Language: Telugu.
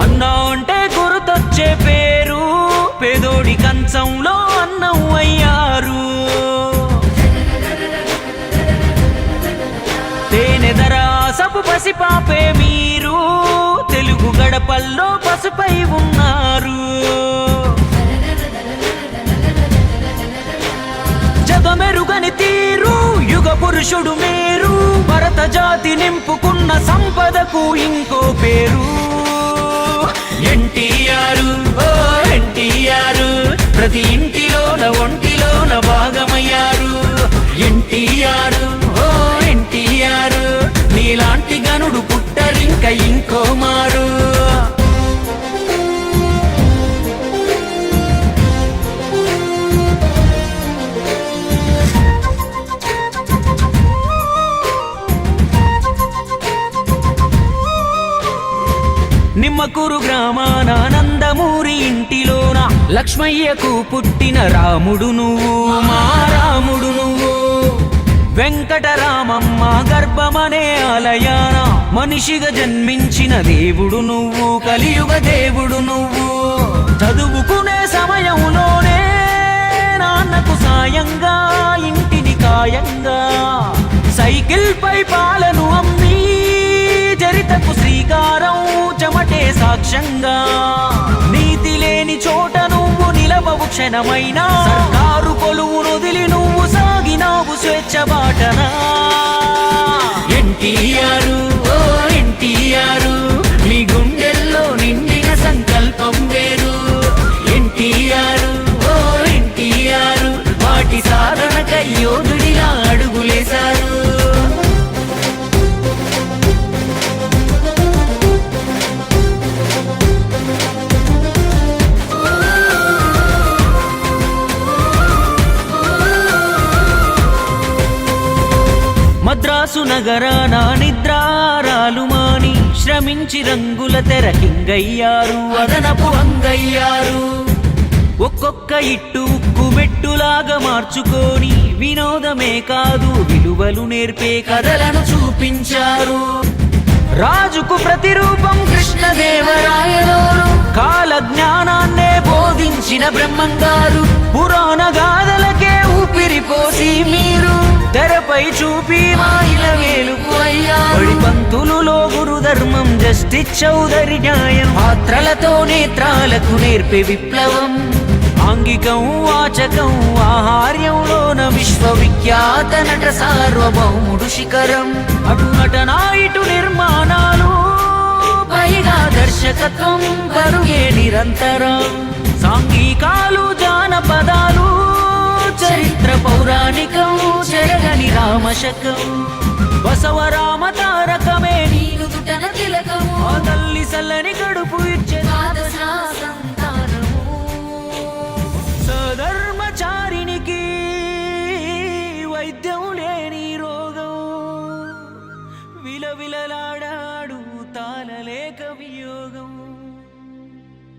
అన్నా అంటే గుర్తొచ్చే పేరు, పేదోడి కంచంలో అన్నం అయ్యారు. తేనెదరాసపు పసిపాపే మీరు, తెలుగు గడపల్లో పసుపై ఉన్నారు. జగమెరుగని తీరు, యుగ పురుషుడు మీరు, భరత జాతి నింపుకున్న సంపదకు ఇంకో పేరు. ఎన్టీఆర్, ఓ ఎన్టీఆర్, ప్రతి ఇంటిలోన ఒంటిలోన భాగమయ్యారు. ఎన్టీఆర్, ఓ ఎన్టీఆర్, నీలాంటి గనుడు పుట్టరింక ఇంకో మారు. నిమ్మకూరు గ్రామాన నందమూరి ఇంటిలోన లక్ష్మయ్యకు పుట్టిన రాముడు నువ్వు, మా రాముడు నువ్వు. వెంకటరామమ్మ గర్భమనే ఆలయాన మనిషిగా జన్మించిన దేవుడు నువ్వు, కలియుగ దేవుడు నువ్వు. చదువుకునే సమయంలోనే నాన్నకు సాయంగా ఇంటిని కాయంగా సైకిల్ పై పాలను అమ్మి చరితకు శ్రీకారం చెమటే సాక్ష్యంగా. నీతి లేని చోట నువ్వు నిలవవు క్షణమైనా, సర్కారు కొలువును వదిలి నువ్వు సాగినావు స్వేచ్ఛ బాటనా. ఎన్టీఆర్, ఓ ఎన్టీఆర్, మీ గుండెల్లో నిండిన సంకల్పం వేరు. ఎన్టీఆర్, ఓ ఎన్టీఆర్, వాటి సాధనకై యోధుడిలా అడుగులేశారు. మద్రాసు నగరాన నిద్రారాలు మాని శ్రమించి రంగుల తెరకింగయ్యారు, అదనపు అంగయ్యారు. ఒక్కొక్క ఇట్టు ఉక్కు మెట్టులాగా మార్చుకొని వినోదమే కాదు విలువలు నేర్పే కథలను చూపించారు. రాజుకు ప్రతిరూపం కృష్ణదేవరాయలోరు, కాల జ్ఞానాన్నే బోధించిన బ్రహ్మంగారు. పురాణ గాథలకే ఊపిరిపోసి మీరు తెరపై చూపి మాయిల వేలుకు అయ్యారు. పంతులులో గురు ధర్మం, జస్టిస్ చౌదరి న్యాయం, పాత్రలతో నేత్రాలకు నేర్పే విప్లవం. ఆంగికం వాచకం ఆహార్యంలోన విశ్వవిఖ్యాత నట సార్వభౌముడు శిఖరం. అటు నటనా ఇటు నిర్మాణాలు, పైగా దర్శకత్వం కరుగే నిరంతరం. సాంఘికాలు జానపదాలు, చరిత్ర పౌరాణికం, చెరగని రామశకం. బసవరామ తారకమే నీరు తుటన తిలకము, ఆ తల్లి సల్లని కడుపు ఇచ్చే సంతానము. సధర్మచారినికి వైద్యం లేని రోగం, విలవిలలాడ